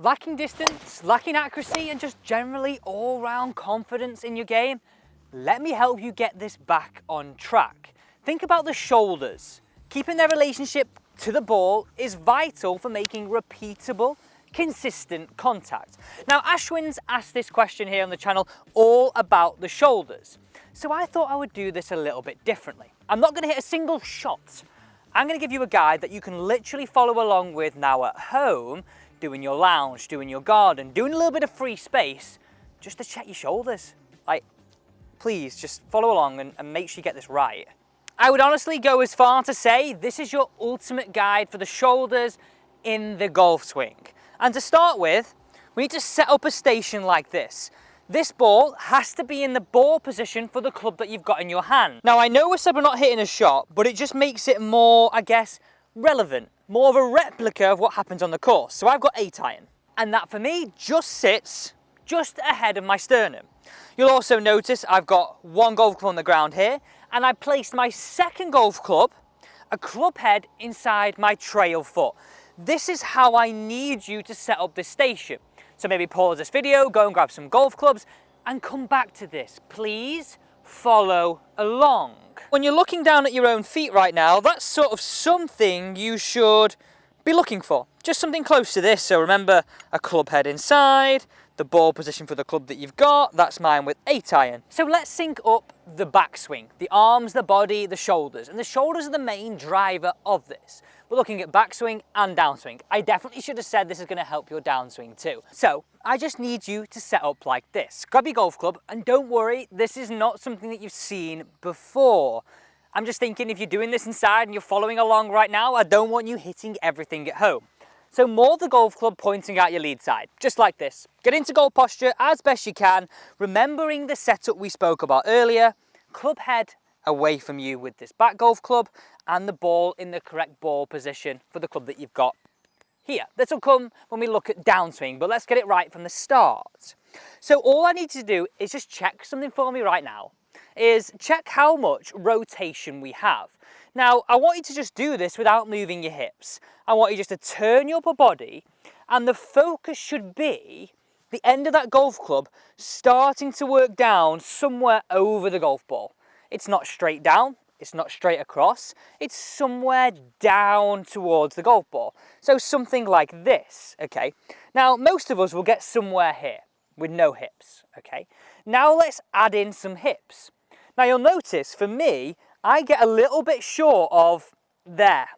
Lacking distance, lacking accuracy, and just generally all-round confidence in your game? Let me help you get this back on track. Think about the shoulders. Keeping their relationship to the ball is vital for making repeatable, consistent contact. Now, Ashwin's asked this question here on the channel all about the shoulders. So I thought I would do this a little bit differently. I'm not going to hit a single shot. I'm going to give you a guide that you can literally follow along with now at home, doing your lounge, doing your garden, doing a little bit of free space, just to check your shoulders. Like, please just follow along and make sure you get this right. I would honestly go as far to say this is your ultimate guide for the shoulders in the golf swing. And to start with, we need to set up a station like this. This ball has to be in the ball position for the club that you've got in your hand. Now, I know we said we're not hitting a shot, but it just makes it more, I guess, relevant, more of a replica of what happens on the course. So I've got 8 iron, and that for me just sits just ahead of my sternum. You'll also notice I've got one golf club on the ground here, and I placed my second golf club, a club head, inside my trail foot. This is how I need you to set up this station. So maybe pause this video, go and grab some golf clubs, and come back to this. Please follow along. When you're looking down at your own feet right now, that's sort of something you should be looking for. Just something close to this. So remember, a club head inside, the ball position for the club that you've got. That's mine with 8 iron. So let's sync up the backswing, the arms, the body, the shoulders. And the shoulders are the main driver of this. We're looking at backswing and downswing. I definitely should have said this is going to help your downswing too. So I just need you to set up like this. Grab your golf club, and don't worry, this is not something that you've seen before. I'm just thinking if you're doing this inside and you're following along right now, I don't want you hitting everything at home. So more the golf club pointing out your lead side, just like this. Get into golf posture as best you can, remembering the setup we spoke about earlier. Club head away from you with this back golf club, and the ball in the correct ball position for the club that you've got here. This will come when we look at downswing, but let's get it right from the start. So all I need to do is just check something for me right now, is check how much rotation we have. Now, I want you to just do this without moving your hips. I want you just to turn your upper body, and the focus should be the end of that golf club starting to work down somewhere over the golf ball. It's not straight down, it's not straight across, it's somewhere down towards the golf ball. So something like this, okay? Now, most of us will get somewhere here with no hips, okay? Now let's add in some hips. Now you'll notice, for me, I get a little bit short of there,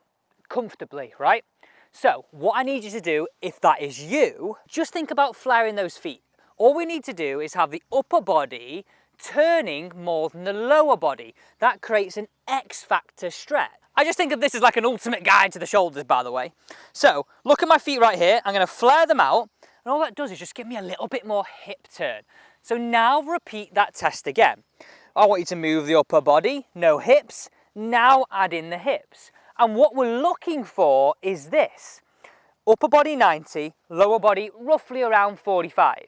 comfortably, right? So what I need you to do, if that is you, just think about flaring those feet. All we need to do is have the upper body turning more than the lower body. That creates an X factor stretch. I just think of this as like an ultimate guide to the shoulders, by the way. So look at my feet right here. I'm going to flare them out, and all that does is just give me a little bit more hip turn. So now repeat that test again. I want you to move the upper body, no hips. Now add in the hips. And what we're looking for is this. Upper body 90, lower body roughly around 45.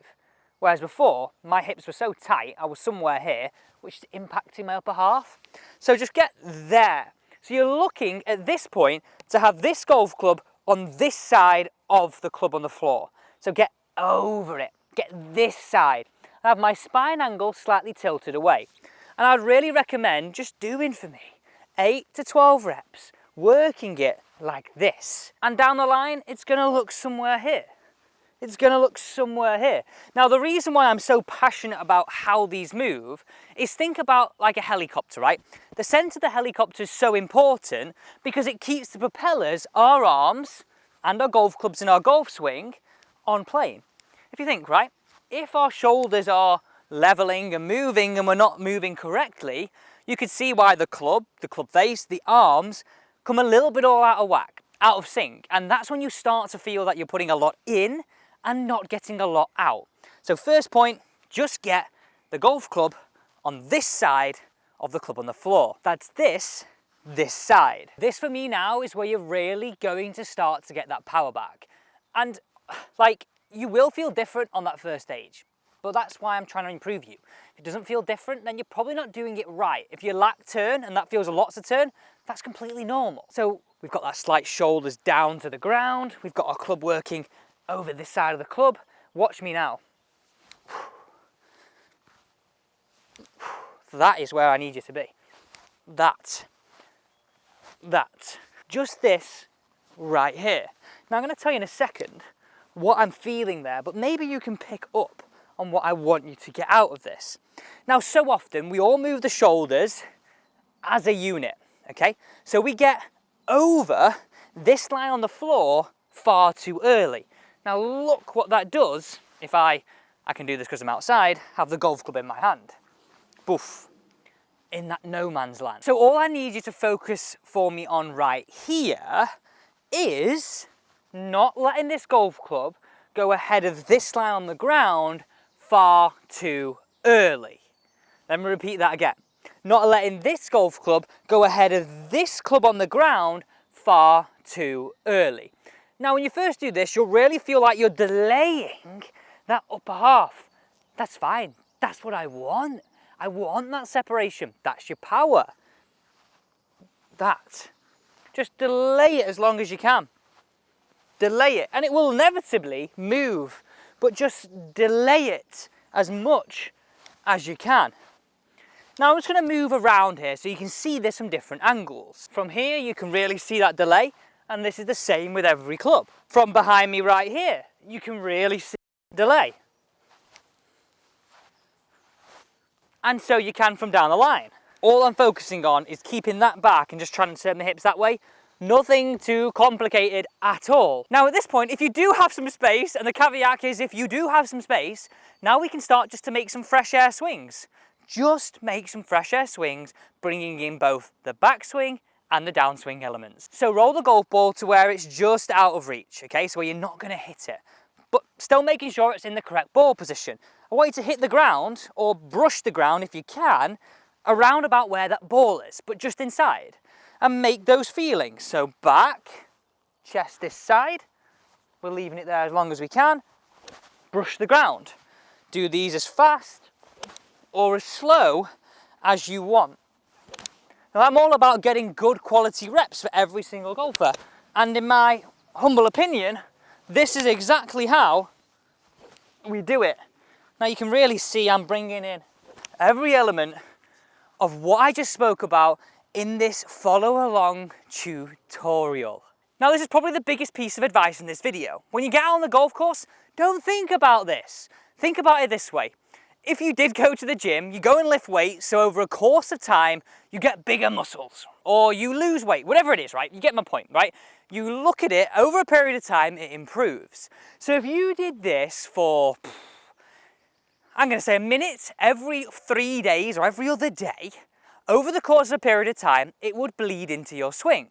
Whereas before, my hips were so tight, I was somewhere here, which is impacting my upper half. So just get there. So you're looking at this point to have this golf club on this side of the club on the floor. So get over it, get this side. I have my spine angle slightly tilted away. And I'd really recommend just doing for me 8 to 12 reps, working it like this. And down the line, it's gonna look somewhere here. It's going to look somewhere here. Now, the reason why I'm so passionate about how these move is think about like a helicopter, right? The center of the helicopter is so important because it keeps the propellers, our arms, and our golf clubs in our golf swing on plane. If you think, right, if our shoulders are leveling and moving and we're not moving correctly, you could see why the club face, the arms come a little bit all out of whack, out of sync. And that's when you start to feel that you're putting a lot in and not getting a lot out. So first point, just get the golf club on this side of the club on the floor. That's this side. This for me now is where you're really going to start to get that power back. And like, you will feel different on that first stage, but that's why I'm trying to improve you. If it doesn't feel different, then you're probably not doing it right. If you lack turn and that feels a lot to turn, that's completely normal. So we've got that slight shoulders down to the ground. We've got our club working over this side of the club. Watch me now. That is where I need you to be. That. Just this right here. Now I'm going to tell you in a second what I'm feeling there, but maybe you can pick up on what I want you to get out of this. Now, so often we all move the shoulders as a unit, okay? So we get over this line on the floor far too early. Now look what that does if I can do this because I'm outside, have the golf club in my hand. Boof. In that no man's land. So all I need you to focus for me on right here is not letting this golf club go ahead of this line on the ground far too early. Let me repeat that again. Not letting this golf club go ahead of this club on the ground far too early. Now when you first do this, you'll really feel like you're delaying that upper half. That's fine. That's what I want. I want that separation. That's your power. That. Just delay it as long as you can. Delay it. And it will inevitably move, but just delay it as much as you can. Now I'm just going to move around here so you can see this from different angles. From here you can really see that delay, and this is the same with every club. From behind me right here, you can really see delay. And so you can from down the line. All I'm focusing on is keeping that back and just trying to turn the hips that way. Nothing too complicated at all. Now at this point, if you do have some space, and the caveat is if you do have some space, now we can start just to make some fresh air swings. Just make some fresh air swings, bringing in both the backswing and the downswing elements. So roll the golf ball to where it's just out of reach, okay? So where you're not gonna hit it, but still making sure it's in the correct ball position. I want you to hit the ground, or brush the ground if you can, around about where that ball is, but just inside. And make those feelings. So back, chest this side. We're leaving it there as long as we can. Brush the ground. Do these as fast or as slow as you want. Now I'm all about getting good quality reps for every single golfer. And in my humble opinion, this is exactly how we do it. Now you can really see I'm bringing in every element of what I just spoke about in this follow along tutorial. Now this is probably the biggest piece of advice in this video. When you get out on the golf course, don't think about this. Think about it this way. If you did go to the gym, you go and lift weights, so over a course of time, you get bigger muscles, or you lose weight, whatever it is, right? You get my point, right? You look at it, over a period of time, it improves. So if you did this for, I'm going to say a minute every 3 days or every other day, over the course of a period of time, it would bleed into your swing.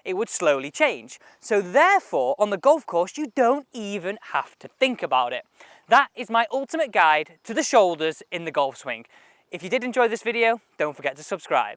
It would slowly change. So therefore, on the golf course, you don't even have to think about it. That is my ultimate guide to the shoulders in the golf swing. If you did enjoy this video, don't forget to subscribe.